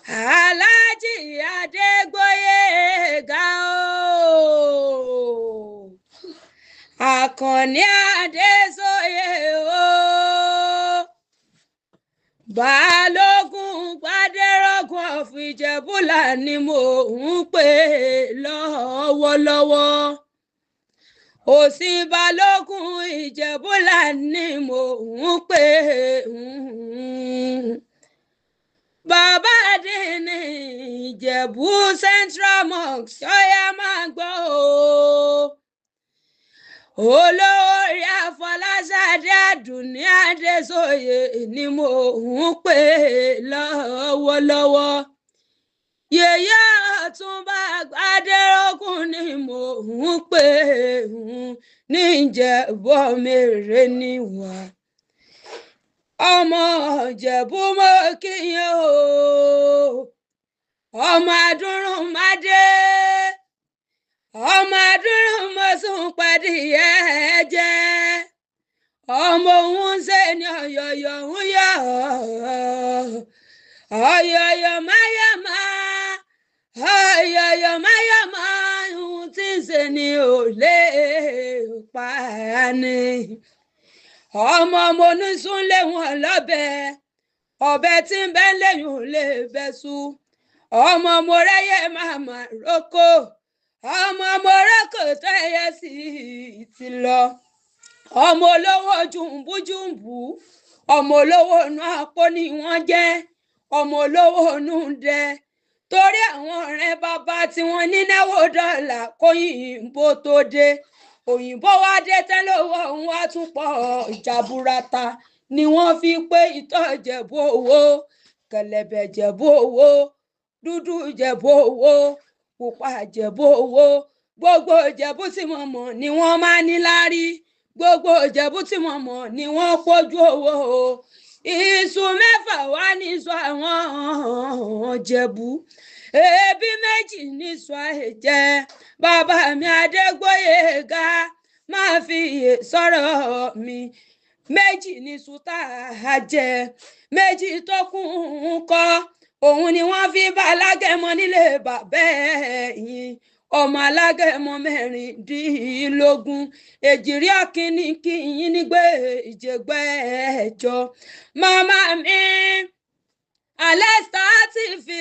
Aláàjì Adégbóyèga o, Àkànní Adésóyè o, Balógun Gbádérọ́gùn of Ìjẹ̀bú-Ìlà ni mò ń pè lọ́wọ́lọ́wọ́. Òsìn Balógun Ìjẹ̀bú-Ìlà ni mò ń pè. Bàbá Àdínní Ìjẹ̀bú Central Mosque ọ̀yá máa gbọ́ o. Olórí Afọláṣadé Àdùnní Adésóyè ni mò ń pè lọ́wọ́lọ́wọ́. Yèyé Ọ̀túnba Gbádérọ́gùn ni mò ń pè níjẹ̀bú-Òmèrè níwà. Ọmọ Ìjẹ̀bú mo kí yín o, ọmọ Adúrúmọdé, ọmọ Adúrúmọsùn pẹ̀díyẹ jẹ́, ọmọ òun ṣe ni ọ̀yọ̀yọ̀ ń yọ̀, ọ̀yọ̀yọ̀ máyàmá, ọ̀yọ̀yọ̀ máyàmá ohun tí ń ṣe ni ò lè pa ni. Ọmọ mo ní súnlé wọn lọ́bẹ̀, ọbẹ̀ tí ń bẹ́ lẹ́yìn ò lè bẹ́ sú. Ọmọ mo rẹ́yẹ màmá rókò, ọmọ mo rókò tó ẹyẹ sí ti lọ. Ọmọ olówó jùǹbùjùǹbù, ọmọ olówó inú àpò ni wọ́n jẹ́, ọmọ olówó inú dẹ. Torí àwọn ọ̀rẹ́ bàbá tí wọ́n ní náwó dọ́là kóyìnbó tó dé. Òyìnbó wá dé tẹ́lówó òun wá tún pọ̀ jaburata ni wọ́n fi pé ìtọ́ Ìjẹ̀bú owó, kẹ̀lẹ̀bẹ̀ Ìjẹ̀bú owó, dúdú Ìjẹ̀bú owó, pupa Ìjẹ̀bú owó. Gbogbo Ìjẹ̀bú tí mo mọ̀ ni wọ́n máa ní lárí, gbogbo Ìjẹ̀bú tí mo mọ̀ ni wọ́n pójú owó. Iṣu mẹ́fà wá ní sọ àwọn Ìjẹ̀bú, ebi méjì ní sọ ẹ̀jẹ̀. Bàbá mi Adégbóyèga máa fi iye sọ̀rọ̀ mi. Méjì ní sùtà jẹ, méjì tó kún un kọ́, òun ni wọ́n fi bá alágẹmọ nílé bàbá ẹ̀yìn. Ọmọ alágẹmọ mẹ́rìndínlógún, èjìrí ọ̀kìnní kí yín nígbè ìjẹgbẹ́jọ. Màmá mi Alesta ti fi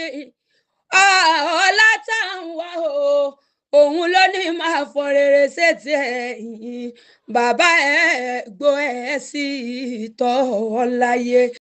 ọlá táwọn wá o, òun ló ní máa fọ rere sétí ẹ̀yìn. Bàbá ẹ̀ gbọ́ ẹ̀ sí tọ́ láyé.